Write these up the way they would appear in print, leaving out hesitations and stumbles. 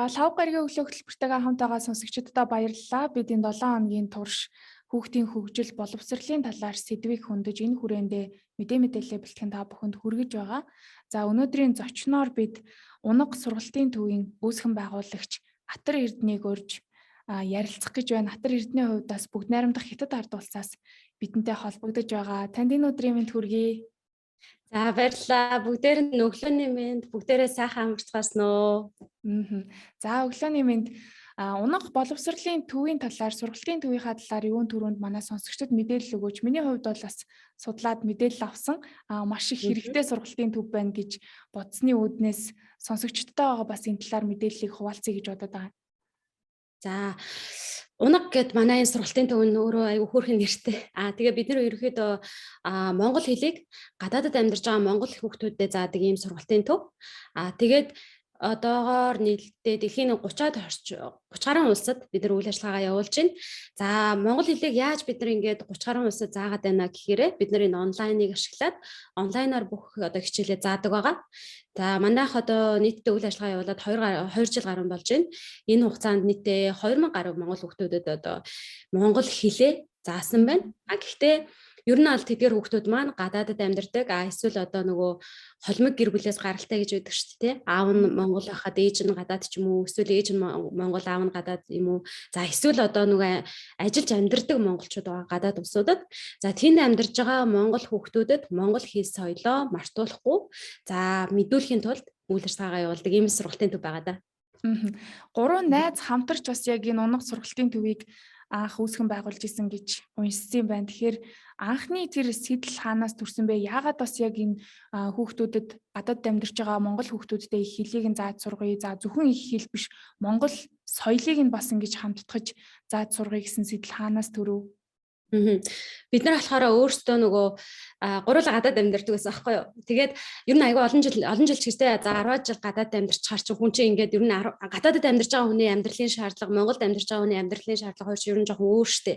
Лав гаригийн өглөө хөтөлбөртэйгээ хамт байгаа сонсогчдод баярлалаа. Бид энэ 7 хоногийн турш хүүхдийн хөгжил боловсролын талаар сэдвийг хөндөж энэ хүрээндээ мэдээлэл бэлтгэн та бүхэнд хүргэж байгаа. За өнөөдрийн зочноор бид Унаг сургалтын төвийн үүсгэн байгуулагч Атар Эрдэнэийг урьж ярилцах гэж байна. Атар Эрдэнэний хувьд бас бүгд найрамдах Хятад ард улсаас бидэнтэй холбогдож байгаа. Танд энэ өдрийн мэнд хүргэе. За баярлалаа. Бүгдээр нь өглөөний мэнд, бүгдээрээ сайхан амарцгаасан уу? За өглөөний мэнд Унаг боловсролын төвийн талаар, сургалтын төвийнхаа талаар юун түрүүнд манай сонсогчдод мэдээлэл өгөөч. Миний хувьд бол бас судлаад мэдээлэл авсан. Маш их хэрэгтэй сургалтын төв байна гэж бодсны үүднээс сонсогчдтойгоо бас энэ талаар мэдээллийг хуваалцъя гэж бодоод байгаа. За Унаг гэд манай энэ сургалтын төв нь өөрөө аюу хөөрхөн нэртэй. Тэгээ бид нэр ерөөхдөө монгол хэлийг гадаадд амьдарч байгаа монгол хүүхдүүдэд заадаг ийм сургалтын төв. Тэгээд одоогоор нийлдээ дэлхийн 30-аад 30 гаруй улсад бид нар үйл ажиллагаагаа явуулж байна. За монгол хэлийг яаж бид нар ингээд 30 гаруй улсад заагаад байна гэхээр бид нар энэ онлайныг ашиглаад онлайнаар бүх хичээлээ заадаг байгаа. За манайх одоо нийтдээ үйл ажиллагаа явуулаад 2 жил гаруй болж байна. Энэ хугацаанд нийтдээ 2000 гаруй монгол хүүхдүүдэд одоо монгол хэлээ заасан байна. Гэхдээ ер нь аль тэдгээр хүүхдүүд маань гадаадд амьдардаг. Эсвэл одоо нөгөө холимог гэр бүлээс гаралтай гэж байдаг шүү дээ. Аав нь монгол байхад ээж нь гадаад ч юм уу, эсвэл ээж нь монгол, аав нь гадаад юм уу. За эсвэл одоо нөгөө ажиллаж амьдардаг монголчууд байгаа гадаад улсуудад. За тэнд амьдарж байгаа монгол хүүхдүүдэд монгол хэл соёлоо мартуулахгүй за мэдүүлэхийн тулд үйл ажиллагаа явуулдаг ийм сургалтын төв байгаа да. Гурван найз хамтарч бас яг энэ Унаг сургалтын төвийг анх үүсгэн байгуулж исэн гэж уншсан байна. Тэгэхээр анхны тэр сэтэл хаанаас төрсөн бэ? Яагаад бас яг энэ хүүхдүүдэд гадаад амьдарч байгаа монгол хүүхдүүдтэй их хэлийг нь зааж сургая. За зөвхөн их хэл биш, монгол соёлыг нь бас ингэж хамтдагч зааж сургая гэсэн сэтэл хаанаас төрөв? Бид нар болохоор өөрсдөө нөгөө гурлаа гадаад амьдардаг гэсэн аахгүй юу. Тэгээд ер нь айгүй олон жил ч гэстэй за 10 жил гадаад амьдарч чаар чи хүн чинь ингээд ер нь гадаадд амьдарч байгаа хүний амьдралын шаардлага, Монголд амьдарч байгаа хүний амьдралын шаардлага хоёр ер нь жоохон өөр штэ.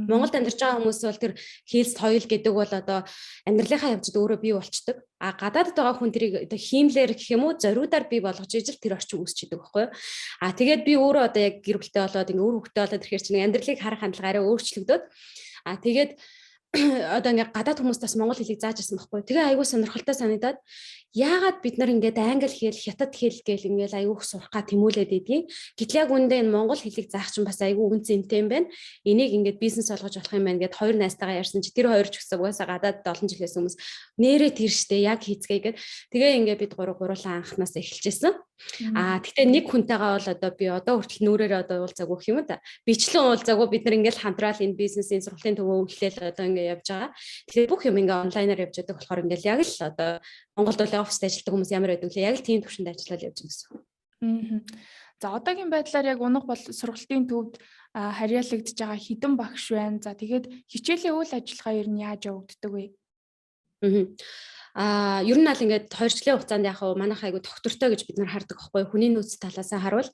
Монголд амьдарч байгаа хүмүүс бол тэр хэл соёл гэдэг бол одоо амьдралынхаа явцад өөрөө бий болчдөг. Гадаадд байгаа хүн тэрийг одоо хиймлэр гэх юм уу зориудаар бий болгож ижил тэр орчин үүсчихдээ байхгүй юу. Тэгээд би өөрөө одоо яг гэр бүлтэй болоод ингээ өөр хүүхдээ болоод ирэхээр чинь амьдралыг харах хандлага арай өөрчлөгдөд. Тэгээд одоо ингээ гадаад хүмүүстээс монгол хэлийг зааж ирсэн байхгүй. Тэгээ айгүй сонирхолтой санагдаад яагаад бид нар ингээд англи хэл, хятад хэл гээл ингээл айгүйх сурах га тэмүүлээд идгийг. Гэтэл яг үндэ энэ монгол хэлийг заах чинь бас айгүй үн цэнтэй юм байна. Энийг ингээд бизнес болгож болох юм байна гэд хоёр найзтайгаа ярьсан чи тэр хоёр ч гэсэн угаасаа гадаад 7 жилээс хүмүүс нэрээ тэр штэ яг хийцгээгээд тэгээ ингээд бид гурлаа анханаас эхэлжсэн. Гэхдээ нэг хүнтэйгээ бол одоо би одоо хүртэл нүрээрээ одоо уулзаагүй гэх юм да. Бичлэн уулзаагүй бид нар ингээд хамтраал энэ бизнесийн сургалтын төвөө эхлээл одоо ингээд явж байгаа. Тэгэхээр бүх юм ингээд онлайнаар явж байгаа болохоор ингээд яг л одоо Монголд бол оффист ажилладаг хүмүүс ямар байдаг вэ? Яг л тийм төвшөнд ажиллаад явж байгаа гэсэн. За одоогийн байдлаар яг Унаг бол сургалтын төвд харьяалагдж байгаа хэдэн багш байна. За тэгээд хичээлийн үйл ажиллагаа ер нь яаж явагддаг вэ? Ер нь аль ингээд 2 жилийн хугацаанд яг манайх айгу доктортой гэж бид нар хардаг байхгүй хүний нөөц талаасаа харуул.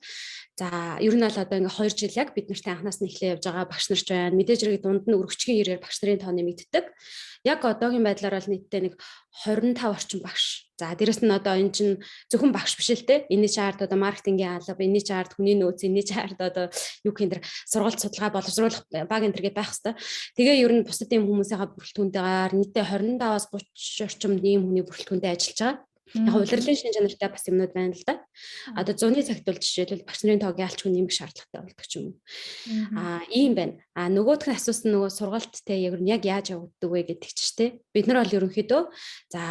За ер нь аль одоо ингээд 2 жил яг бид нартай анханаас нь эхлээ явж байгаа багш нар ч байна. Мэдээж хэрэг дунд нь өргөчгийн ирээр багш нарын тоо нэмэгддэг. Яг одоогийн байдлаар бол нийтдээ нэг 25 орчим багш. За дээрэс нь одоо энэ чинь зөвхөн багш биш л те. Энэний чарт одоо маркетингийн алба, энэний чарт хүний нөөц, энэний чарт одоо юу гэх юм сургалт судалгаа боловсруулах баг энэ төргээ байх хэвээр. Тэгээ ер нь бусад юм хүмүүсийнхаа бүрэлдэхүүнтэйгээр нийтдээ 25-аас 30 орчим ийм хүний бүрэлдэхүүнтэй ажиллаж байгаа. Яг улирлын шин чанартай бас юмнууд байна л да. Одоо 100-ны цагт бол жишээлбэл багш нарын тоогийн алчгүй нэмэх шаардлагатай болдог ч юм уу. Ийм байна. Нөгөөх нь асуусан нөгөө сургалттэй яг яаж явагддаг вэ гэдэг ч тий. Бид нар бол ерөнхийдөө за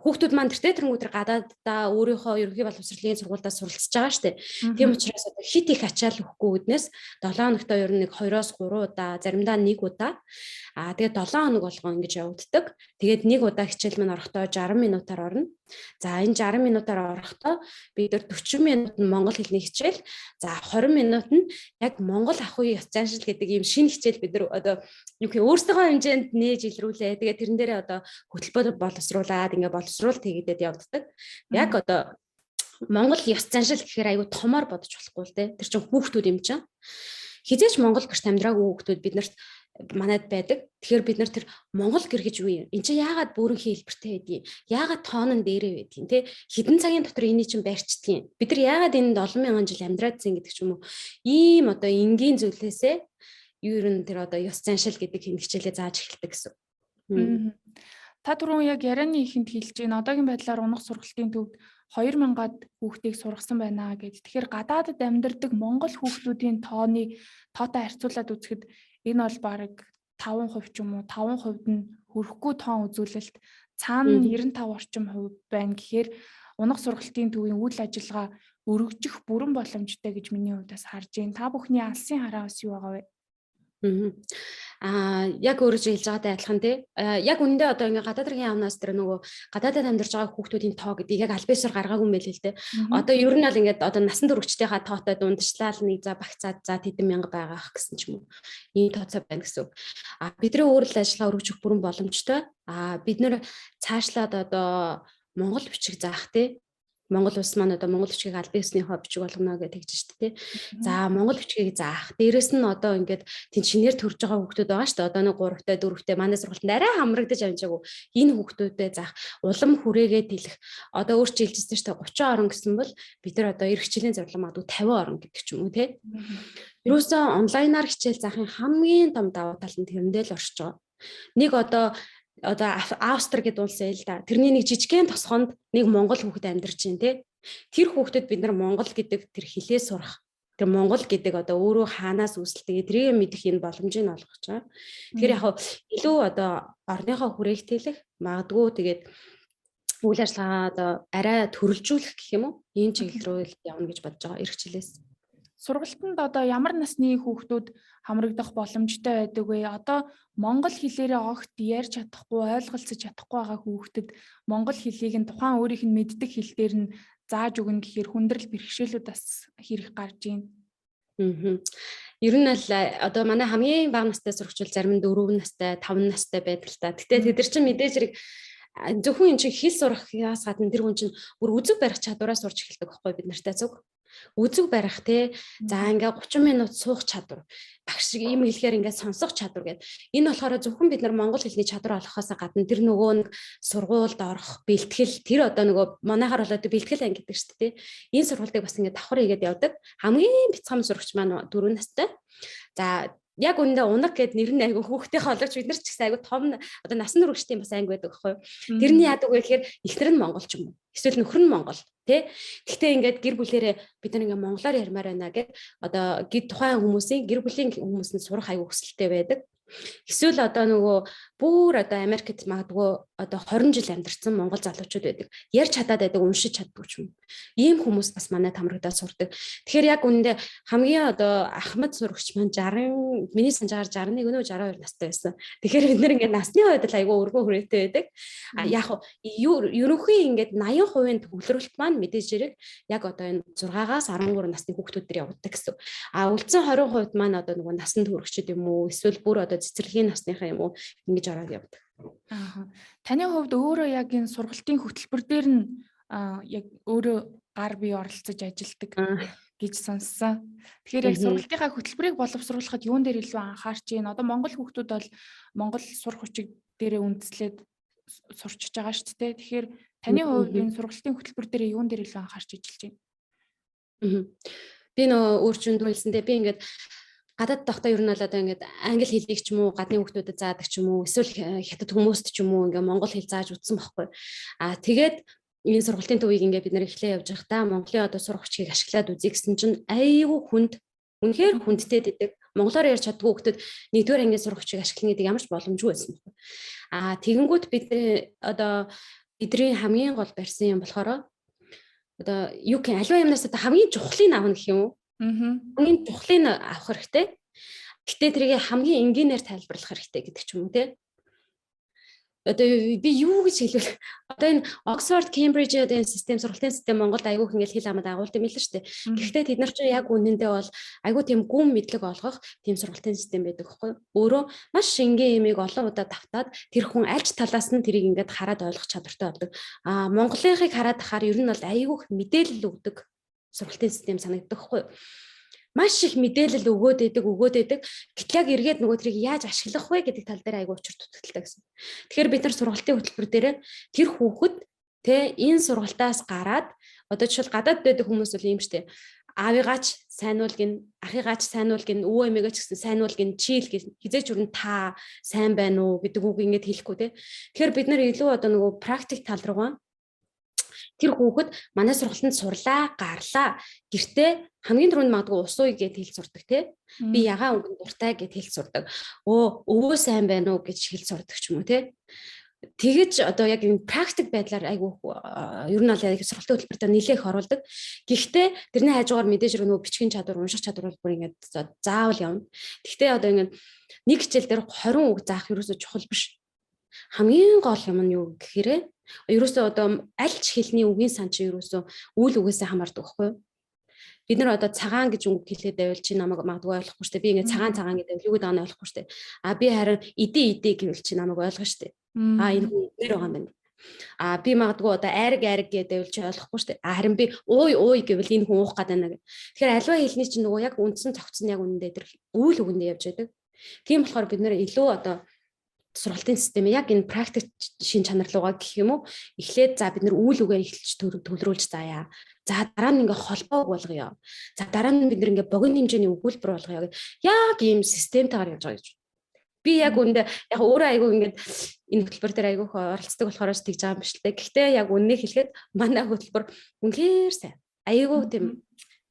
хүүхдүүд маань тэртээ тэрнгүүтэр гадааддаа өөрийнхөө ерөнхий боловсролын сургуульдаа суралцж байгаа штэ. Тийм учраас одоо хит их ачаал өгөхгүй үднээс 7 хоногт ер нь нэг 2-3 удаа, заримдаа 1 удаа. Тэгээд 7 хоног болгоо ингэж явагддаг. Тэгээд 1 удаа хичээл маань орохдоо 60 минутаар орно. За энэ 60 минутаар орохдоо бид 40 минут нь монгол хэлний хичээл, за 20 минут нь яг монгол ах үеийн ёс заншил гэдэг ийм шинэ хичээл бид нар одоо юу гэх өөрсдийнхөө хэмжээнд нээж илрүүлээ. Тэгээд тэрэн дээрээ одоо хөтөлбөр боловсруулаад ингээ боловсруулалт хийгээд явагддаг. Яг одоо монгол ёс заншил гэхээр айгүй томоор бодож болохгүй л дээ. Тэр чинь хүүхдүүд юм чинь. хизээч Монгол гэрт амьдраагүй хүүхдүүд биднэрт манайд байдаг. Тэгэхээр бид нар тэр Монгол гэр гэж юу юм? Энд чинь яагаад бүрэнхий хэлбэртэй байдгийг? Яагаад тоон нь дээрээ байдгийг те? Хэдэн цагийн дотор энийг чинь барьчдгийг? Бид нар яагаад энд олон мянган жил амьдраадсан гэдэг ч юм уу? Ийм одоо энгийн зүйлээсээ юу ер нь тэр одоо ёс заншил гэдэг хэмжээлээ зааж эхэлдэг гэсэн. Та түрүүн яг ярианы ихэнд хэлж байна. Одоогийн байдлаар унах сургалтын төвд 2000-аад хүүхдийг сургасан байна гэж. Тэгэхээр гадаадд амьдардаг монгол хүүхдүүдийн тоотой харьцуулаад үзэхэд энэ бол бараг 5% ч юм уу 5% нь хүрэхгүй тоон үзүүлэлт цаана 95% орчим хувь байна гэхээр унах сургалтын төвийн үйл ажиллагаа өргөжих бүрэн боломжтой гэж миний хувьдаас харж байна. Та бүхний алсын хараа бас юу байгаа вэ? Яг өөрөө хэлж байгаатай адилхан тий. Яг үндэ одоо ингээ гадаад иргэн яамнаас тэр нөгөө гадаадд амьдарч байгаа хүүхдүүдийн тоо гэдгийг яг альбисаар гаргаагүй юм байл л дээ. Одоо ер нь бол ингээд одоо насан туршидтайхаа тоотой дундчлал нэг за багцаад за тэдэн мянга байгаах гэсэн ч юм уу. Ийм тооцоо байна гэсэн үг. Бидний өөрлөл ажиллагаа өргөжих бүрэн боломжтой. Бид нэр цаашлаад одоо монгол бичиг заах тий. Монгол улс маань одоо монгол бичгийг аль биесийнхөө бичиг болгоно гэж тэгж шүү дээ. За монгол бичгийг заах. Дээрэс нь одоо ингээд тэнд шинээр төрж байгаа хүүхдүүд байгаа шүү дээ. Одоо нэг 3-тай 4-тэй манай сургалтанд арай хамрагдаж амжаагүй. Энэ хүүхдүүдэд заах. Улам хүрээгээ тэлэх. Одоо өөрчлөлт хэлжсэн шүү дээ 30 орн гэсэн бол бид нар одоо эрх хичээлийн зорилго магадгүй 50 орн гэдэг ч юм уу тий. Юусэн онлайнаар хичээл заахын хамгийн том давуу тал нь тэрэндээ л оршиж байгаа. Нэг одоо Австри гэдэг улс ээ л да. Тэрний нэг жижигхэн тосгонд нэг монгол хүүхэд амьдарч байна те. Тэр хүүхдэд бид нар монгол гэдэг тэр хэлээ сурах. Тэр монгол гэдэг одоо өөрөө хаанаас үүсэлтэй тэрийг мэдэх энэ боломжийг олгож байгаа. Тэгэхээр яг илүү одоо орныхоо хүрээлтэлэх магадгүй тэгээд үйл ажиллагаа одоо арай төрөлжүүлэх гэх юм уу? Ийм чиглэл рүү явна гэж бодож байгаа эрх хичээлээс. Сургалтанд одоо ямар насны хүүхдүүд хамрагдах боломжтой байдаг вэ? Одоо монгол хэлээрээ огт ярьж чадахгүй, ойлголцож чадахгүй байгаа хүүхдэд монгол хэлийг нь тухайн өөрийнх нь мэддэг хэл дээр нь зааж өгнө гэхээр хүндрэл бэрхшээлүүд бас хэрэг гарч байна. Ер нь л одоо манай хамгийн бага настай сурагчид зарим нь 4 настай, 5 настай байдаг л та. Гэтэ тэд нар чинь мэдээж хэрэг зөвхөн энэ чинь хэл сурахаас гадна тэр хүн чинь бүр үзэг барих чадвараа сурч эхэлдэг байхгүй бид нартай зүг. Үзэг барих те за ингээ 30 минут суух чадвар багш шиг ийм хэлэхээр ингээ сонсох чадвар гэдэг. Энэ болохоор зөвхөн бид нар монгол хэлний чадвар олохоос гадна тэр нөгөө нэг сургуульд орох бэлтгэл тэр одоо нөгөө манайхаар болоод бэлтгэл анги гэдэг шүү дээ. Энэ сургалтыг бас ингээ давхар хийгээд явдаг. Хамгийн бяцхан сурагч маань 4 настай. За яг үндэ унаг гэд нэр нь айгу хүүхдийнхээ олооч бид нар ч гэсэн айгу том одоо насан туршидтын бас анги байдаг байхгүй юу. Тэрний яадаг вэ гэхээр эхнэр нь монголч юм уу? Эсвэл нөхөр нь монгол тий. Гэхдээ ингээд гэр бүлэрээ бид нар ингээ монголоор ярмаар байна гэд одоо тухайн хүмүүсийн гэр бүлийн хүмүүс нь сурах айгу хүсэлтэй байдаг. Эсвэл одоо нөгөө бүр одоо Америкт магадгүй одоо 20 жил амьдарсан монгол залуучууд байдаг. Ярьж чадаад байдаг, уншиж чаддаг юм. Ийм хүмүүс бас манай тамрагдаад сурдаг. Тэгэхээр яг үүндээ хамгийн одоо Ахмад сурагч маань 60 миний санджаар 61 өнөө 62 настай байсан. Тэгэхээр бид нэр ингээд насны хувьд л айгүй өргөн хүрээтэй байдаг. Яг ерөнхий ингээд 80% төвлөрөлт маань мэдээж хэрэг яг одоо энэ 6-аас 13 насны хүүхдүүд дээр явагддаг гэсэн. Үлдсэн 20% маань одоо нөгөө насан туршид юм уу эсвэл бүр одоо цэцэрлэгийн насныхаа юм уу ингэж ороод явдаг. Таны хувьд өөрөө яг энэ сургалтын хөтөлбөр дээр нь яг өөрөө гар бие оролцож ажилладаг гэж сонссон. Тэгэхээр яг сургалтынхаа хөтөлбөрийг боловсруулахад юун дээр илүү анхаарч байна? Одоо монгол хүүхдүүд бол монгол сурах хүчиг дээрээ үндэслээд сурчиж байгаа шүү дээ. Тэгэхээр таны хувьд энэ сургалтын хөтөлбөр дээр юун дээр илүү анхаарч ажиллаж байна? Би нөө өөрчөнд хэлсэндээ би ингээд гадаад дохдоо ер нь бол одоо ингээд англи хэлийг ч юм уу гадны хүүхдүүдэд заадаг ч юм уу эсвэл хятад хүмүүст ч юм уу ингээд монгол хэл зааж үзсэн байхгүй. Тэгээд энэ сургалтын төвийг ингээд бид нэр эхлээ явж байхдаа Монголын одоо сурах хүчийг ашиглаад үзье гэсэн чинь айгүй хүнд үнэхээр хүндтэй дэдэг. Монголоор ярьж чаддгүй хүүхдэд нэгдүгээр ангийн сурах хүчийг ашиглах гэдэг ямар ч боломжгүй байсан байхгүй. Тэгэнгүүт бид одоо бидний хамгийн гол барьсан юм болохоор одоо юу гэх аливаа юмнаас одоо хамгийн чухлыг авах гэх юм уу? Хамгийн чухлыг авах хэрэгтэй. Гэтэ тэрийг хамгийн энгийнээр тайлбарлах хэрэгтэй гэдэг ч юм уу те. Одоо би юу гэж хэлвэл одоо энэ Oxford Cambridge-ийн систем сургалтын систем Монголд айгүйх ингээл хэл амад агуулт юм л шүү дээ. Гэхдээ тэд нар чинь яг үнэндээ бол айгүй тийм гүн мэдлэг олгох тийм сургалтын систем байдаг байхгүй юу? Өөрөө маш шингэн юмыг олон удаа давтаад тэр хүн альч талаас нь тэрийг ингээд хараад ойлгох чадвартай болдог. Монголынхыг хараад тахаар ер нь бол айгүйх мэдээлэл өгдөг сургалтын систем санагддаг байхгүй юу? маш их мэдээлэл өгөөд байдаг. Гэтэл яг эргээд нөгөө тэрийг яаж ашиглах вэ гэдэг тал дээр айгүй учир дутагдaltaй гэсэн. Тэгэхээр бид нар сургалтын хөтөлбөр дээр тэр хүүхэд энэ сургалтаас гараад одоо жишээл гадаад байдаг хүмүүс бол юм штэ. Аавыгаач сайнуул гин, ахыгаач сайнуул гин, өвөө эмээгээч гэсэн сайнуул гин, чийл гин хизээч өрн та сайн байна уу гэдэг үг ингэж хэлэхгүй те. Тэгэхээр бид нар илүү одоо нөгөө практик тал руугаа тэр хүүхэд манай сургалтанд сурлаа, гарлаа. Гэртээ хамгийн түрүүнд магадгүй ус ууй гэд хэл сурдаг те. Би ягаан өнгөнд дуртай гэд хэл сурдаг. Өвөө сайн байна уу гэж хэл сурдаг ч юм уу те. Тэгэж одоо яг энэ практик байдлаар айгүй ер нь бол яг сургалтын хөтөлбөртөө нэлээх оруулдаг. Гэхдээ тэрний хажуугаар мэдээж нөгөө бичгийн чадвар, унших чадвар бол бүр ингээд заавал явна. Гэхдээ одоо ингээд нэг хичээл дээр 20 үг заах ерөөсөө чухал биш. Хамгийн гол юм нь юу гэхээр ерөөсөө одоо аль ч хэлний үгийн сан чи ерөөсөө үйл үгээсээ хамаардаг байхгүй юу? Бид нар одоо цагаан гэж үг хэлээд байвал чи намайг магадгүй ойлгохгүй шүү дээ. Би ингээд цагаан гэдэг юу гэдэг нь ойлгохгүй шүү дээ. Би харин идэ гэвэл чи намайг ойлгоно шүү дээ. Энэ хүн нэр байгаа юм байна. Би магадгүй одоо айраг гэдэг чи ойлгохгүй шүү дээ. Харин би ууй гэвэл энэ хүн уух гэдэг байна гэх. Тэгэхээр аливаа хэлний чинь нөгөө яг үндсэн цогцсон яг үнэндээ тэр үйл үгэндээ явж байдаг. Тийм болохоор бид нэр илүү одоо сургалтын систем яг энэ практик шин чанар руугаа гэх юм уу эхлээд за бид нар үйл үгээ эхэлж төвлөрүүлж заая. За дараа нь ингээ холбоог болгоё. За дараа нь бид нар ингээ богино хэмжээний өгүүлбэр болгоё гэж яг ийм системтайгаар явж байгаа гэж. Би яг үндэ яг өөрөө айгүй ингээд энэ хөтөлбөр дээр айгүй оролцдог болохоор ч тэгж байгаа юм биш л дээ. Гэхдээ яг үннийг хэлэхэд манай хөтөлбөр үнэхээр сайн. Айгүй тийм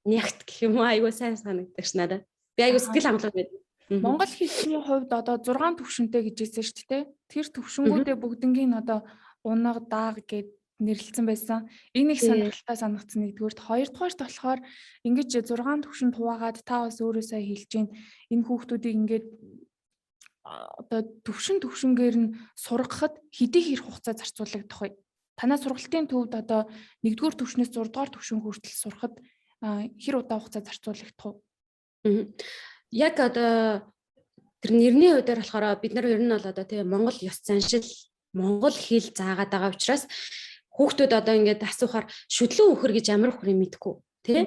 нягт гэх юм уу айгүй сайн санагддаг ш надад. Би айгүй сэтгэл хангалуун байдаг. Монгол хэлний хувьд одоо 6 төвшөнтэй гэж хэлсэн шүү дээ. Тэр төвшөнгүүдээ бүгднгийн одоо унаг, дааг гэд нэрлэлсэн байсан. Энэ их сонирхолтой санагдсан нэгдүгээрт, хоёрдугаарт болохоор ингэж 6 төвшөнд хуваагаад та бас өөрөөсөө хэлж гин энэ хүүхдүүдийг ингээд одоо төвшингээр нь сургахад хэдий хэр хугацаа зарцуулагдах вэ? Танай сургалтын төвд одоо 1-р төвшнөөс 6-р төвшин хүртэл сурахад хэр удаа хугацаа зарцуулагдах вэ? Яг одоо тэр нэрний хувьдаар болохоор бид нар ер нь бол одоо тийм Монгол ёс заншил, Монгол хэл заагаад байгаа учраас хүүхдүүд одоо ингээд асуухаар шүтлэн үхэр гэж ямар үхэр юм мэдэхгүй тий.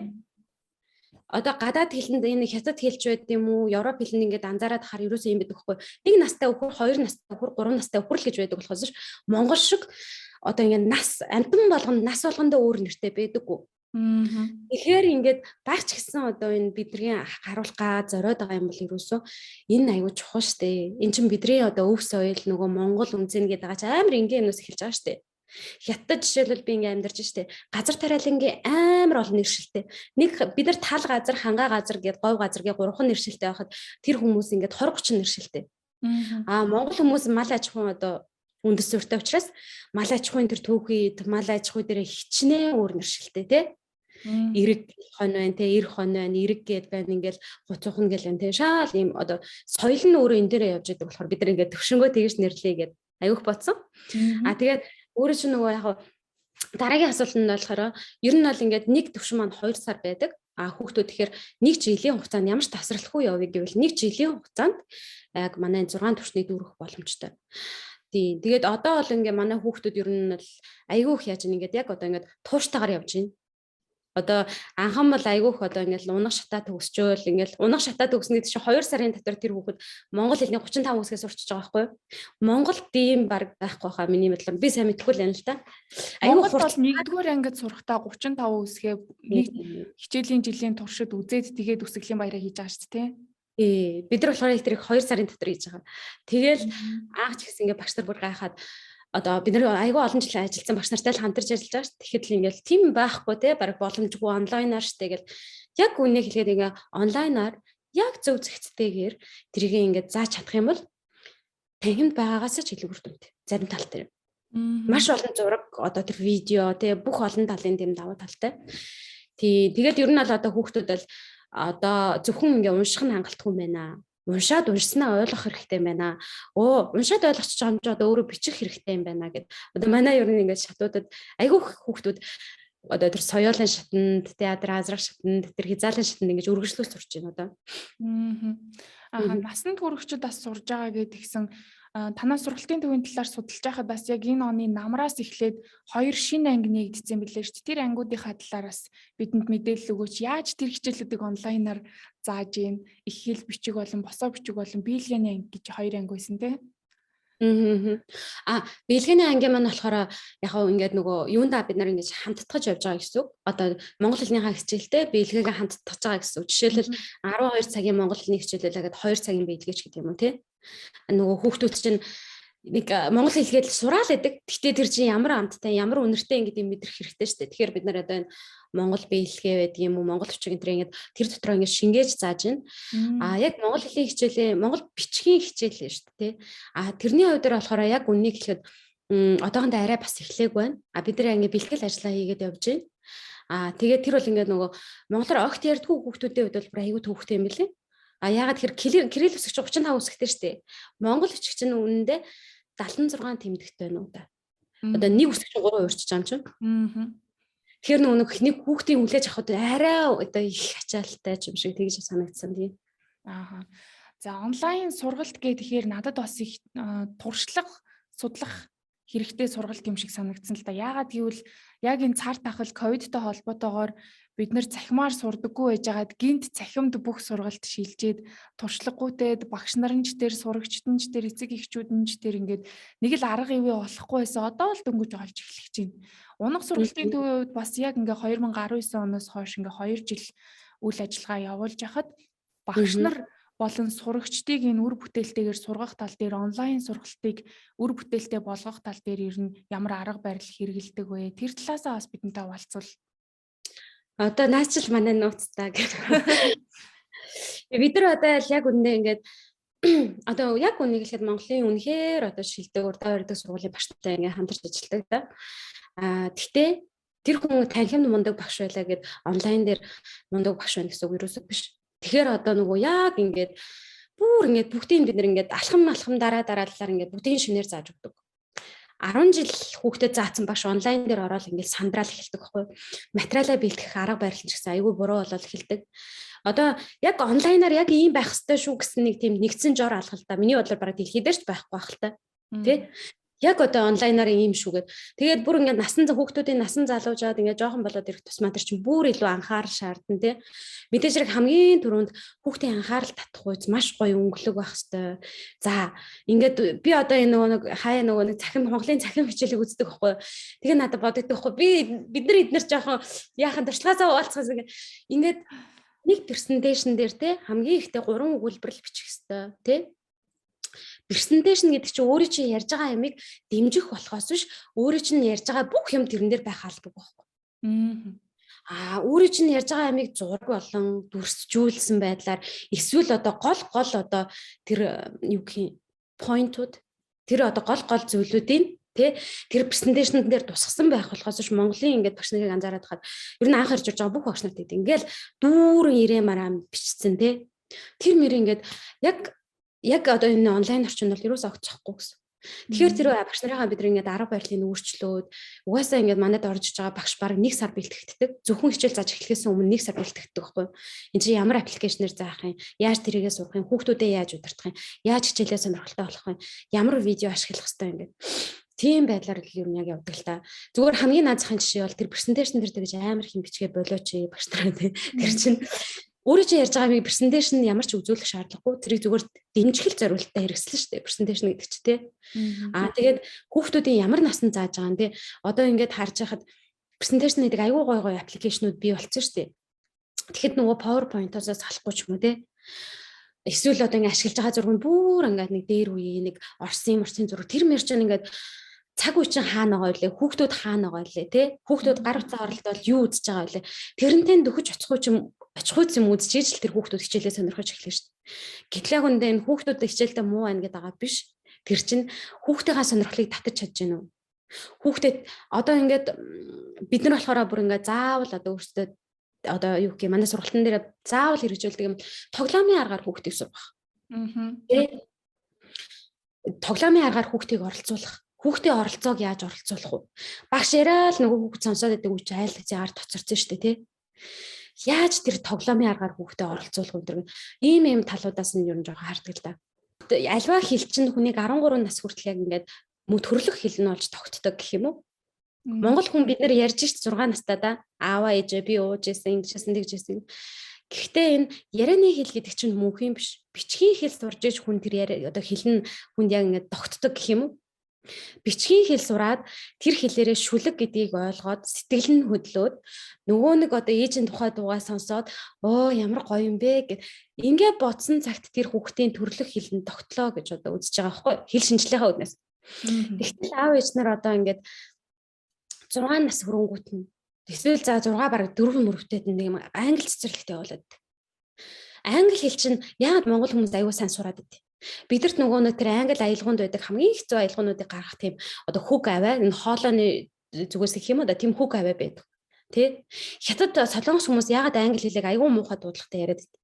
Одоо гадаад хэлэнд энэ хятад хэлч байд юм уу, Европ хэлэнд ингээд анзаараад хахаар ерөөсөө юм байдаг хгүй. 1 настай үхэр, 2 настай үхэр, 3 настай үхэр л гэж байдаг болохоос Монгол шиг одоо ингээд нас амтан болгонд нас болгондоо өөр нэртэй байдаггүй. Тэгэхээр ингээд багч гэсэн одоо энэ бидний харуулгаа зориод байгаа юм бол ерөөсөө энэ аюу чухал штэ. Эн чинь бидний одоо өв соёл нөгөө Монгол үнцэн гэдэг байгаа чи амар энгийн юмнаас эхэлж байгаа штэ. Хятад жишээлбэл би ингээм амьдарч штэ. Газар тариалангийн амар олон нэршилтэй. Нэг бид нар тал газар, хангаа газар гээд говь газар гээд 3 нэршилтэй байхад тэр хүмүүс ингээд 20-30 нэршилтэй. Монгол хүмүүс мал аж ахуйн одоо үндэс суурьтай учраас мал аж ахуйн тэр түүхийд мал аж ахуй дээр хичнээн өөр нэршилтэй тий. Ирэг хон байна те, эр хон байна, ирэг гээд байна ингээл гуцуухан гэл байна те. Шаал ийм одоо соёл нь өөрөө энэ дээрээ явж байгаа болохоор бид нар ингээд төвшнгөө тэгж нэрлэе гээд аюух бодсон. Тэгээд өөрөө ч нөгөө яг дараагийн асуулт нь болохоор ер нь бол ингээд нэг төвшин маань 2 сар байдаг. Хүүхдүүд тэгэхээр нэг жилийн хугацаанд ямар ч тасралтгүй явъя гэвэл нэг жилийн хугацаанд яг манай 6 төвшнийг дүүрэх боломжтой. Тийм. Тэгээд одоо бол ингээ манай хүүхдүүд ер нь бол айгүйх яаж ингээд яг одоо ингээд тууштайгаар явж байна. Одоо анхан бол айгүйх одоо ингээл унах шатаа төгсчөөл ингээл унах шатаа төгснөд чинь 2 сарын дотор тэр хүүхэд Монгол хэлний 35 үсгээс сурчиж байгаа байхгүй юу? Монгол тийм баг байхгүй хаа миний бодлоор би сайн мэдэхгүй л юм л та. Айгүйх бол 1-р ангид сурахдаа 35 үсгээ нэг хичээлийн жилийн туршид үзээд тэгээд үсгэлийн баяраа хийж байгаа шүү дээ. Бид нар болохоор тэрийг 2 сарын дотор хийж байгаа. Тэгэл аах ч гэсэн ингээ багш нар бүр гайхаад одоо бид нар айгүй олон жил ажилласан багш нартай л хамтарч ажиллаж байгаа шүү. Тэгэхэд л ингээл тийм байхгүй те баг боломжгүй онлайнаар штэ гэл яг үнэ хэлгээд ингээ онлайнаар яг зөв зэгцтэйгээр тэрийг ингээ зааж чадах юм бол танхимд байгаагаас ч илүү үр дүнтэй. Зарим тал дээр. Маш олон зураг одоо тэр видео те бүх олон талын тийм давуу талтай. Тэгээд ер нь бол одоо хүүхдүүд бол одоо зөвхөн ингээ унших нь хангалтгүй юм байна. Уншаад уншснаа ойлгох хэрэгтэй юм байна. Уншаад ойлгочих юм ч одоо өөрөө бичих хэрэгтэй юм байна гэд. Одоо манай ер нь ингээд шатуудад айгүй хүүхдүүд одоо тэр соёолын шатанд, театр азрах шатанд, тэр хязгаарлалын шатанд ингэж үргэлжлүүлж сурч байна одоо. Насанд хүрэгчид бас сурж байгаа гэдгийгсэн Танаа сургалтын төвийн талаар судалж байхад бас яг энэ оны намраас эхлээд 2 шинэ анги нэгдсэн билээ шүү дээ. Тэр ангиудынхаа талаараас бидэнд мэдээлэл өгөөч. Яаж тэр хичээлүүдийг онлайнаар зааж ийн? Их хэл бичиг болон босоо бичиг болон биелгээний анги гэж 2 анги байсан тийм. Биелгээний анги маань болохоор яг ингээд нөгөө юундаа бид нар ингэж хамтдагч явж байгаа гэсэн үг. Одоо монгол хэлнийхаа хичээлтэй биелгээгээ хамтдагч байгаа гэсэн үг. Жишээлбэл 12 цагийн монгол хэлний хичээлүүлээд 2 цагийн биелгээч гэдэг юм уу тий. Нөгөө хүүхдүүд чинь нэг монгол хэлгээд сураал байдаг. Гэхдээ тэр чинь ямар амттай, ямар үнэртэй гэдэг мэдрэх хэрэгтэй шүү дээ. Тэгэхээр бид нар одоо энэ монгол биелгээ байдаг юм уу, монгол бичиг энэ тэр дотроо ингэ шингээж зааж байна. Яг монгол хэлний хичээлээ, монгол бичгийн хичээлээ шүү дээ. Тэрний хувьд болохоор яг үннийг хэлэхэд одоохондоо арай бас эхлэх байна. Бид нар ингэ бэлтгэл ажиллаа хийгээд явж байна. Тэгээд тэр бол ингэ нөгөө монголоор огт ярьдгүй хүүхдүүдийн хувьд бол айгүй төвхтэй юм билээ. Яагаад тэгэхээр кирилл үсгч 35 үсгтэй шүү дээ. Монгол үсгч чинь үнэндээ 76 тэмдэгтэй байна уу да. Одоо нэг үсгч 3 уурчиж байгаа юм чинь. Тэгэхээр нэг хүүхдийн хүлээж авахд арай одоо их ачаалттай юм шиг тэгж санагдсан тийм. За онлайн сургалт гэхээр надад бас их туршлага судлах хэрэгтэй сургалт юм шиг санагдсан л да. Яагаад гэвэл яг энэ цар тахал ковидтой холбоотойгоор бид нэр цахимаар сурдаггүй байжгаад гинт цахимд бүх сургалт шилжээд туршлагагүйтэд багш нарын ч тэр сурагчдын ч тэр эцэг эхчүүдэн ч тэр ингээд нэг л арга ивэ болохгүй байсан. Одоо л дөнгөж олж эхлэх чинь. Унах сургалтын төвд бас яг ингээ 2019 оноос хойш ингээ 2 жил үйл ажиллагаа явуулж хахад багш нар болон сурагчдыг энэ үр бүтээлтэйгээр сургах тал дээр онлайн сургалтыг үр бүтээлтэй болгох тал дээр ер нь ямар арга барил хэрэгэлдэг вэ? Тэр талаасаа бас бидэнтэй хаваалцвал. Одоо наачил манай нууцтай гэх. Бид нар одоо яг үндэ ингээд одоо яг үнийг хэлэхэд Монголын үнэхээр одоо шилдэг урдаа барьдаг сургуулийн багштай ингээд хамтарч ажилладаг да. Гэхдээ тэр хүн танхимд мундаг багш байлаа гэд онлайн дээр мундаг багш байна гэсэн үг юусоо биш. Тэгэхээр одоо нөгөө яг ингээд бүр ингээд бүгдийг бид нэр ингээд алхам дараалалаар ингээд бүгдийг шинээр зааж өгдөг. 10 жил хүүхдэд заасан багш онлайн дээр ороод ингээд сандраал эхэлдэг байхгүй. Материалаа бэлтгэх арга барил ч гэсэн айгүй буруу болоод эхэлдэг. Одоо яг онлайнаар яг ийм байх хэрэгтэй шүү гэсэн нэг тийм нэгдсэн жор алгалта. Миний бодлоор бараг дэлхий дээр ч байхгүй байх л та. Тэ? Яг одоо онлайнаар ийм шүүгээд тэгээд бүр ингээд хүүхдүүдийн насан залуужаад ингээд жоохон болоод ирэх тусмаа тэр чинь бүр илүү анхаарал шаардна тий. Мэдээж хэрэг хамгийн түрүүнд хүүхдийн анхаарал татах үйс маш гоё өнгөлөг байх хэвээр. За ингээд би одоо энэ нэг хаяа нэг Монголын цахим хичээлийг үздэг байхгүй. Тэгээ надад бодогддог байхгүй. Бид нар жоохон яахан туршлагаасаа уулзахаас ингээд нэг презентацийн дээр тий хамгийн ихтэй 3 өгүүлбэрл бичих хэвээр тий. Презентацийн гэдэг чинь өөрөө чинь ярьж байгаа ямиг дэмжих болохоос биш өөрөө чинь ярьж байгаа бүх юм тэрэн дээр байх албагүй байхгүй. Өөрөө чинь ярьж байгаа ямиг зураг болон дүрсжүүлсэн байдлаар эсвэл одоо гол одоо тэр юу гэх юм поинтууд тэр одоо гол зүйлүүдийн тий тэр презентацийн дээр тусгасан байх болохоос биш Монголын ингээд багш нарыг анзаараад хаад ер нь анх ирж байгаа бүх багш нарт ингээл дүүрэн ирээ мараа бичсэн тий тэр мөр ингээд яг одоо энэ онлайн орчинд бол юусаа огцохгүй гэсэн. Тэгэхээр тэр багш нарынхаа бид ингээд арга барилыг өөрчлөөд угаасаа ингээд манайд орж иж байгаа багш баг 1 сар бэлтгэдэг. Зөвхөн хичээл зааж эхлэхээс өмнө 1 сар бэлтгэдэг байхгүй юу? Энд чинь ямар аппликейшнээр заах юм? Яаж тэрийгээ сурах юм? Хүүхдүүдэд яаж удирдах юм? Яаж хичээлээ сонирхолтой болох юм? Ямар видео ашиглах хэрэгтэй ингээд. Тийм байдлаар л юм яг явдаг л та. Зүгээр хамгийн наазахын жишээ бол тэр презентацийн дээр тэгж амар их бичгээ болооч багш нараа тий. Тэр чинь өөрөө чи ярьж байгаа презентацийн ямар ч үзүүлэх шаардлагагүй тэрийг зүгээр дэмжих зорилттой хэрэгслэн шүү дээ презентацийн гэдэг чи тий. Тэгээд хүүхдүүдийн ямар насан зааж байгаа юм тий. Одоо ингээд харж байхад презентацийн гэдэг аюу гой аппликейшнүүд бий болсон шүү дээ. Тэгэхэд нөгөө PowerPoint-оос салахгүй ч юм уу тий. Эсвэл одоо ингээд ашиглаж байгаа зураг нь бүр ингээд нэг дээр үе нэг орсын зураг тэр мэрч ингээд цаг үе чинь хаана байгаа вэ? Хүүхдүүд хаана байгаа вэ? Тэ? Хүүхдүүд гар утсаа оролдоод юу үзэж байгаа вэ? Тэрнтэй дөхөж очихгүйц юм үзчихэж л тэр хүүхдүүд хичээлээ сонирхож эхлэх шүү дээ. Гэтэл яг үндэ энэ хүүхдүүд хичээлдээ муу байна гэдэг байгаа биш. Тэр чинь хүүхдийнхаа сонирхлыг татаж чадж гэнэ үү? Хүүхдэд одоо ингээд бид нар болохоор бүр ингээд заавал одоо өөрсдөө одоо юу гэх юм манай сургалтын дээр заавал хэрэгжүүлдэг юм тоглоомын аргаар хүүхдийг сургах. Тэ? Тоглоомын аргаар хүүхдийг оролцуулах. Хүүхдийн оролцоог яаж оролцуулах вэ? Багш яриа л нөгөө хүүхд сонсоод байдаг үуч айл хэзээ ард тоцорсон шүү дээ, тий? Яаж тэр тоглоомын аргаар хүүхдэд оролцуулах вэ? Ийм талуудаас нь ер нь жоохон хардаг л да. альва хэл чинь хүнийг 13 нас хүртэл яг ингээд мөн төрлөх хэл нь болж тогтдог гэх юм уу? Монгол хүн бид нар ярьж шít 6 настай да. Аава ээжээ би ууж исэн, ингэжсэн тэгжсэн. Гэхдээ энэ ярианы хэл гэдэг чинь мөнх юм биш. Бичгийн хэл сурж иж хүн тэр одоо хэл нь хүнд яг ингээд тогтдог гэх юм уу? Бичгийн хэл сураад тэр хэлээрээ шүлэг гэдгийг ойлгоод сэтгэл нь хөдлөөд нөгөө нэг одоо ээжийн тухай дуугаа сонсоод ямар гоё юм бэ гэд ингээ бодсон цагт тэр хүүхдийн төрлөх хэл нь тогтлоо гэж одоо үзэж байгаа байхгүй хэл шинжлэхээ үднээс. Тэгтэл аав ээж нар одоо ингээд 6 нас хүрэнгүүт нь эсвэл за 6 бараг 4 мөрөвтэйд нэг юм англи цэцэрлэгтэй болоод. Англи хэл чинь яагаад монгол хүмүүс аюул сайн сураад идэв? Бидэрт нөгөө нэг тэр англи аялгаунд байдаг хамгийн хэцүү аялгаунуудыг гаргах тийм одоо хүүг аваа энэ хоолойны зүгээс гэх юм уу да тийм хүүг аваа байдаг. Тэ? Хятад солонгос хүмүүс яагаад англи хэлийг аюул муухай дуудлагатай яриад идэв?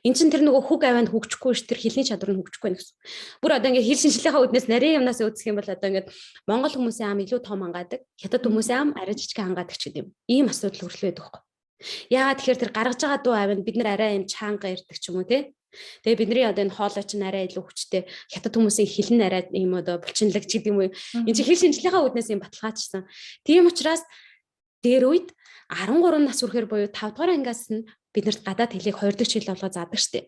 Энд чинь тэр нөгөө хүүг аваанд хөгжихгүй ш тэр хэлний чадвар нь хөгжихгүй нэ гэсэн. Бүр одоо ингээд хэл шинжлэхээ үднээс нарийн юмнаас үзэх юм бол одоо ингээд монгол хүмүүсийн ам илүү том хангаадаг, хятад хүмүүсийн ам арай жижиг хангаадаг ч гэдэм. Ийм асуудал хүрлээд байхгүй. Яагаад тэгэхээр тэр гаргаж байгаа дуу авинд бид нар арай юм чанга ирдэг ч юм уу те. Тэгээ бидний одоо энэ хоолой чинь арай илүү хүчтэй. Хятад хүмүүсийн хэл нь арай ийм одоо булчинлаг ч гэдэг юм уу. Энд чинь хэл шинжлэхээ үднээс юм баталгаажсан. Тийм учраас дээр үед 13 нас хүрэхээр буюу 5 дугаар ангиас нь биднэрт гадаад хэлийг 2 дахь жил болгоо заадаг штеп.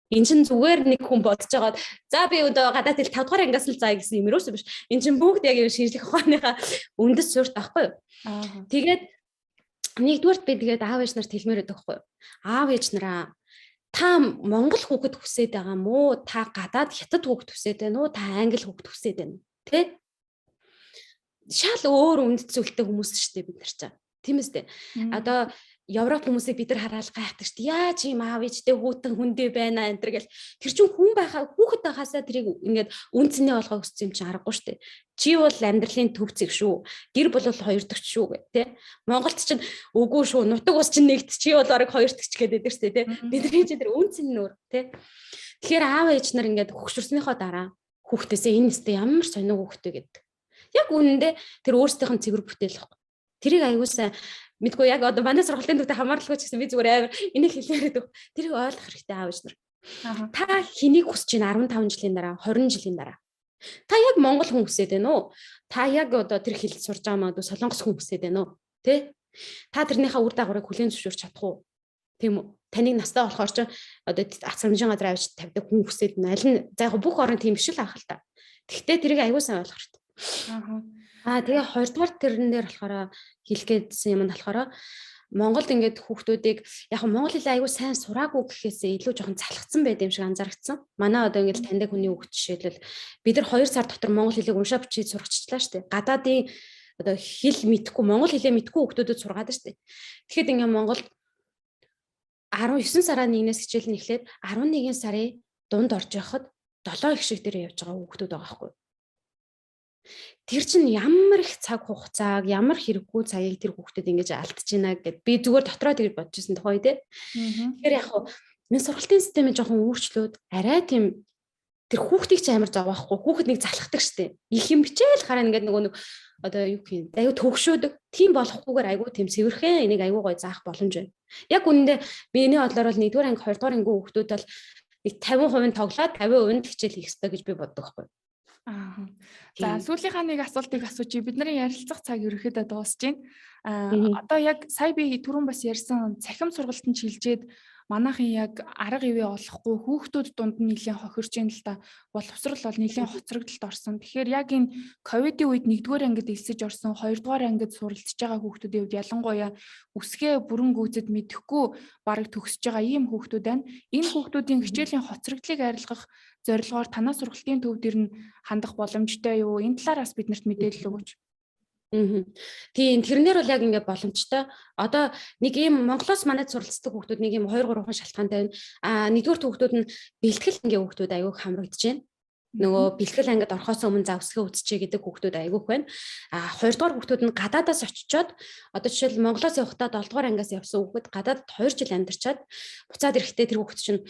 Энд чинь зүгээр нэг хүн бодож байгаад за би одоо гадаад хэл 5 дугаар ангиас л заа гэсэн юм ерөөсөө биш. Энд чинь бүгд яг юм шинжлэх ухааныхаа үндэс суурь таахгүй юу? Тэгээд нэгдүгээрт би тэгээд аав ээж нарт хэлмээр байдаг байхгүй юу? Аав ээж нараа та монгол хүүхэд хүсээд байгаа мó? Та гадаад хятад хүүхэд хүсээд байна уу? Та англи хүүхэд хүсээд байна уу? Тэ? Шал өөр үндэс зүйлтэй хүмүүс штеп бид нар чаа. Тийм үстэй. Одоо Европ хүмүүсийг бид нар хараад гайхдаг шүү дээ. Яаж ийм аав ээжтэй хүүтэн хүндээ байна энэ төр гэл. Тэр чинь хүн байхаа хүүхэд байхаасаа тэрийг ингээд үнцэнээ болгоо өссөн юм чинь аргагүй шүү дээ. Чи бол амьдралын төвцөг шүү. Гэр бол 2 дахь шүү гэх тээ. Монголд чинь үгүй шүү. Нутаг ус чинь нэгт чи бол орог 2 дахь ч гэдэг шүү дээ тээ. Бидний чинь тэр үнцэн нөр тээ. Тэгэхээр аав ээж нар ингээд хөгшөрснийхоо дараа хүүхдээсээ энэ өстө ямар сонио хүүхдээ гэдэг. Яг үнэндээ тэр өөрсдийнх нь цэвэр бүтээл واخ. Тэрийг аягуусаа мэдгүй яг одоо манай сургалтын төвтэй хамаарлахгүй ч гэсэн би зүгээр амар энийг хэлээд өгөх. Тэрийг ойлгох хэрэгтэй аав ээж нар. Та хэнийг хүсэж байна 15 жилийн дараа, 20 жилийн дараа. Та яг монгол хүн хүсээд байна уу? Та яг одоо тэр хэл сурж байгаа маа солонгос хүн хүсээд байна уу? Тэ? Та тэрнийхээ үр дагаврыг хүлээн зөвшөөрч чадах уу? Тийм үү? Таныг настай болохоор ч одоо ац хамжин газар авч тавьдаг хүн хүсээд байна. Аль нь за яг бүх орн тийм биш л ах л та. Тэгвэл тэрийг аягүй сайн ойлгох хэрэгтэй. Тэгээ 2 дугаар тэрэн дээр болохоор хэлгээдсэн юм нь болохоор Монголд ингээд хүүхдүүдийг яг монгол хэлээ аягүй сайн сураагүй гэхээсээ илүү жоохон залхацсан байд юм шиг анзаарчихсан. Манай одоо ингээд таньдаг хүний хүүхд жишээлбэл бид нар 2 сар дотор монгол хэлийг уншаа бичиж сургачихлаа шүү дээ. Гадаадын одоо хэл мэдхгүй монгол хэлээ мэдхгүй хүүхдүүдэд сургаад шүү дээ. Тэгэхэд ингээд Монголд 19 сараа 1-ээс хичээл нь эхлээд 11 сарын дунд орж яхад 7 их шиг дээр явж байгаа хүүхдүүд байгаа байхгүй. Тэр чинь ямар их цаг хугацааг, ямар хэрэггүй цагийг тэр хүүхдэд ингэж алдчихж байна гэд би зүгээр дотроо тэгж бодож ирсэн тохой тий. Тэгэхээр яг хуу энэ сургалтын системээ жоохон өөрчлөөд арай тийм тэр хүүхдийг ч амар зовохгүй, хүүхэд нэг залхахдаг штеп. Их юм бичээл хараа ингээд нөгөө нэг одоо юу гэх юм. Аюу төгшөөдөг. Тийм болохгүйгээр аюу тийм цэвэрхэн энийг аюу гой заах боломж байна. Яг үнэндээ миний бодлоор бол 1-р анги 2-р анги хүүхдүүд бол нэг 50% тоглоод 50% хичээл хийх ёстой гэж би боддог байхгүй. За сүүлийнхаа нэг асуултыг асуучих. Бидний ярилцах цаг ерөөхдөө дуусж байна. Одоо яг сая би түрүүн бас ярьсан цахим сургалтанд шилжээд манайхын яг арга ивээ олохгүй хүүхдүүд дунд нь нэлийн хохирч юм л да. Боловсрал бол нэлийн хоцрогдолд орсон. Тэгэхээр яг энэ ковидын үед 1-р ангид элсэж орсон, 2-р ангид суралцж байгаа хүүхдүүдийн үед ялангуяа үсгээ бүрэн гүйцэд мэдэхгүй бараг төгсөж байгаа ийм хүүхдүүд байна. Энэ хүүхдүүдийн хичээлийн хоцрогдлыг арилгах зорилгоор танаа сургалтын төв дээр нь хандах боломжтой юу? Энэ талаараас биднэрт мэдээлэл өгөөч. Тийм тэрнэр бол яг ингээд боломжтой. Одоо нэг ийм Монголоос манайд суралцдаг хүүхдүүд нэг ийм 2-3 хүн шалтгаантай байна. Нэгдүгээр хүүхдүүд нь бэлтгэл ангийн хүүхдүүд аягүй хамрагдаж байна. Нөгөө бэлтгэл ангид орохоос өмнө за өсгөө үзчихье гэдэг хүүхдүүд аягүй байна. 2-дугаар хүүхдүүд нь гадаадаас очичоод одоо жишээл Монголоос явахдаа 7-дугаар ангиас явсан хүүхэд гадаадд 2 жил амьдарчаад буцаад ирэхдээ тэр хүүхд чинь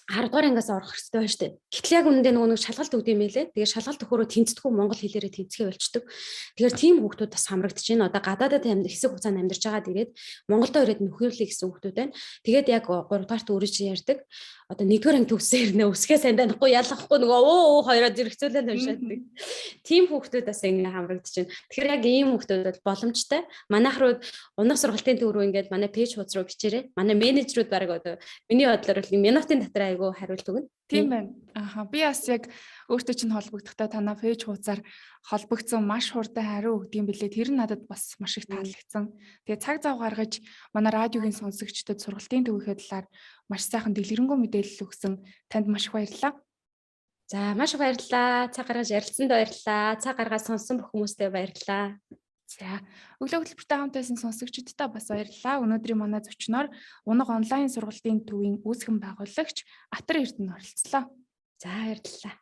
10 дугаар ангиас орох хэрэгтэй байна шүү дээ. Гэтэл яг үүндээ нөгөө нэг шалгалт өгд юм байлээ. Тэгээд шалгалт өгөхөөрөө тэнцдэггүй монгол хэлээрээ тэнцгээ болчдөг. Тэгэхээр тийм хүүхдүүд бас хамрагдаж байна. Одоо гадаадад хэсэг хугацаанд амьдарч байгаад ирээд Монголдо ирээд нөхөрлөе гэсэн хүүхдүүд байна. Тэгээд яг 3 дугаарт үрэж ярьдаг. Одоо 1-р анги төгссөн хэрнээ өсгөө сайн танихгүй ялахгүй нөгөө оо хоёроо зэрэгцүүлээд уншаадаг. Тийм хүүхдүүд бас ингэ хамрагдаж байна. Тэгэхээр яг ийм хүүхдүүд бол боломжтой. Манайх руу унах сургалтын төв рүү ингээд манай пэйж хуудас руу бичээрэй. Манай менежерүүд баг одоо миний бодлоор бол минутын дотор айгүй хариулт өгнө. Тийм байна. Би бас яг өөртөө чинь холбогдохдоо танаа пэйж хуудасаар холбогдсон маш хурдан хариу өгдөг юм билээ. Тэр нь надад бас маш их таалагдсан. Тэгээ цаг зав гаргаж манай радиогийн сонсогчдод сургалтын төвийнхээ талаар маш сайхан дэлгэрэнгүй мэдээлэл өгсөн танд маш их баярлалаа. За маш их баярлалаа. Цаг гаргаж ярилцсанд баярлалаа. Цаг гаргаж сонссон бүх хүмүүстээ баярлалаа. За өглөө хөтөлбөртэй хамт байсан сонсогчдодоо бас баярлалаа. Өнөөдрийн манай зочноор Унаг онлайн сургалтын төвийн үүсгэн байгуулагч Атар Эрдэнэ оролцлоо. За баярлалаа.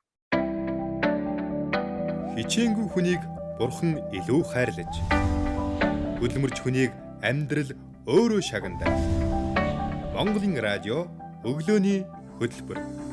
Хичээнгүй хүнийг Бурхан илүү хайрлаж, хөдөлмөрч хүнийг амьдрал өөрөө шагнадаг. Монголын радио өглөөний хөтөлбөр.